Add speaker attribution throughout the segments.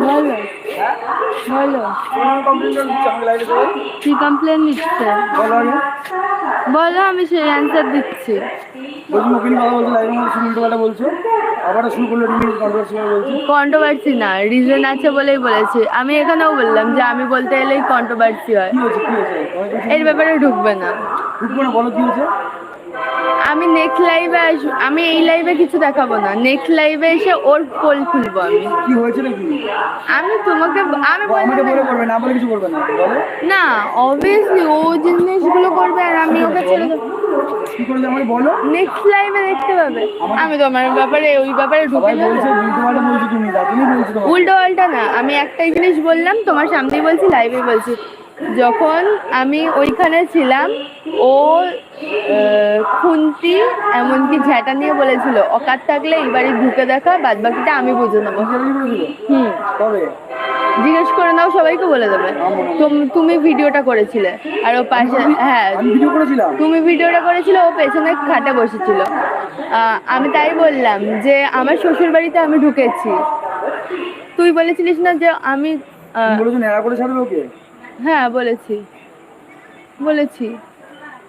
Speaker 1: বলো বলো কি কমপ্লেন দিচ্ছে বলো, আমি সেই অ্যান্সার দিচ্ছি। কন্ট্রোভার্সি না, রিজন আছে বলেই বলেছি। আমি এখানেও বললাম যে আমি বলতে এলেই কন্ট্রোভার্সি হয়, এর ব্যাপারে ঢুকবে না।
Speaker 2: বলো কি হয়েছে।
Speaker 1: আমি নেক্সট লাইভে আসবো, আমি এই লাইভে কিছু দেখাবো না, নেক্সট লাইভে এসে ওর পোল খুলবো। আমি
Speaker 2: কি হয়েছে নাকি
Speaker 1: আমি তোমাকে আমি
Speaker 2: আমাকে বলে করবে না, বলে কিছু করবে না, বলো
Speaker 1: না। অবভিয়াসলি ও জিনিসগুলো করবে আর আমি ওকে ছেড়ে দেবো।
Speaker 2: কি করে আমাকে বলো,
Speaker 1: নেক্সট লাইভে দেখতে পাবে। আমি তোমার ব্যাপারে ওই ব্যাপারে ঢুকে উল্টো পাল্টা না। আমি একটাই জিনিস বললাম, তোমার সামনেই বলছি, লাইভে বলছি। যখন আমি ওইখানে ছিলাম ও খুন্তি এমনকি ঝ্যাটা নিয়ে বলেছিল অকাত থাকলে এই বাড়ি ঢুকে দেখা, বাদ বাকিটা আমি বুঝে নেবো। জিজ্ঞেস করে নাও, সবাইকে বলে দেবে। তুমি ভিডিওটা করেছিলে আর ও পাশে, হ্যাঁ তুমি ভিডিওটা করেছিলে, ও পেছনে খাটে বসেছিল। আমি তাই বললাম যে আমার শ্বশুর বাড়িতে আমি ঢুকেছি। তুই বলেছিলিস না যে আমি হ্যাঁ বলেছি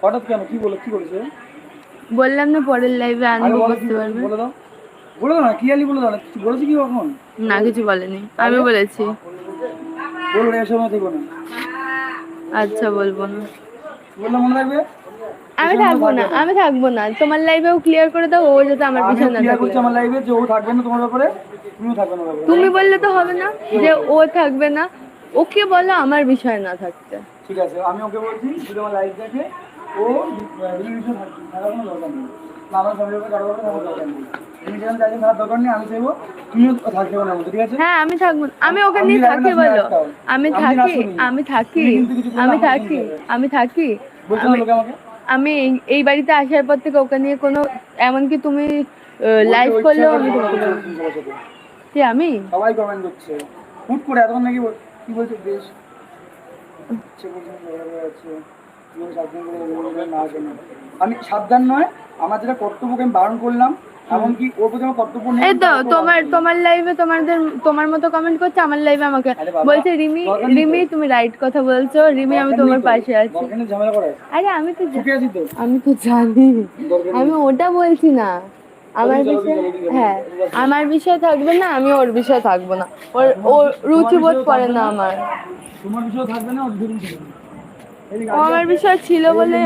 Speaker 2: হঠাৎ কেন, কি করেছে
Speaker 1: বললাম না, পরের লাইভে আনবো, বুঝতে পারবে।
Speaker 2: বলে দাও না, ক্লিয়ারলি বলে দাও না, কিছু বলেছি কি কখন?
Speaker 1: না কিছু বলেনি, আমি বলেছি।
Speaker 2: বলবো না, এসব দেখবো না।
Speaker 1: আচ্ছা বলবো না,
Speaker 2: বললে মনে রাখবে।
Speaker 1: আমি থাকবো না তোমার লাইভেও ক্লিয়ার করে দাও, ও যাতে আমার পিছনে না থাকে।
Speaker 2: আমার লাইভে যে ও থাকবে না তোমার ব্যাপারে, তুমিও থাকবে না।
Speaker 1: তুমি বললে তো হবে না যে ও থাকবে না, ওকে বলো আমার বিষয় না থাকতে।
Speaker 2: ঠিক আছে, আমি ওকে বলছি যদি আমার লাইভ দেখে ও রিলেশন থাকার কোনো দরকার নেই, আমার ফ্যামিলির উপর কারো থাকার দরকার নেই। তুমি যেমন চাইছেন থাকার দরকার নেই, আমি চাইবো তুমিও থাকতে পারো আমাদের, ঠিক আছে?
Speaker 1: হ্যাঁ আমি থাকবো, আমি ওকে নিয়ে থাকি, বলো আমি থাকি, আমি থাকি, আমি থাকি, আমি থাকি। আমি এই বাড়িতে আসার পর থেকে ওকে নিয়ে কোনো, এমনকি তুমি লাইভ করলেও আমি কি আমি
Speaker 2: সবাই কমেন্ট করছে হুট করে এতক্ষণ নাকি কি বলছে বেশ আমি সাবধান নয়, আমার যেটা কর্তব্যকে আমি বারণ করলাম, এমনকি ওর প্রতি আমার কর্তব্য নেই।
Speaker 1: এই তো তোমার লাইভে তোমার মতো কমেন্ট করছে, আমার লাইভে আমাকে বলছে রিমি তুমি রাইট কথা বলছো, রিমি আমি তোমার পাশে আছি। আরে আমি তো জানি, আমি ওটা বলছি না। আমার বিষয়, হ্যাঁ আমার বিষয় থাকবে না, আমি ওর বিষয় থাকবো না। ওর রুচিবোধ করে না আমার।
Speaker 2: তোমার বিষয় থাকবে না,
Speaker 1: আমার বিষয় ছিল বলেই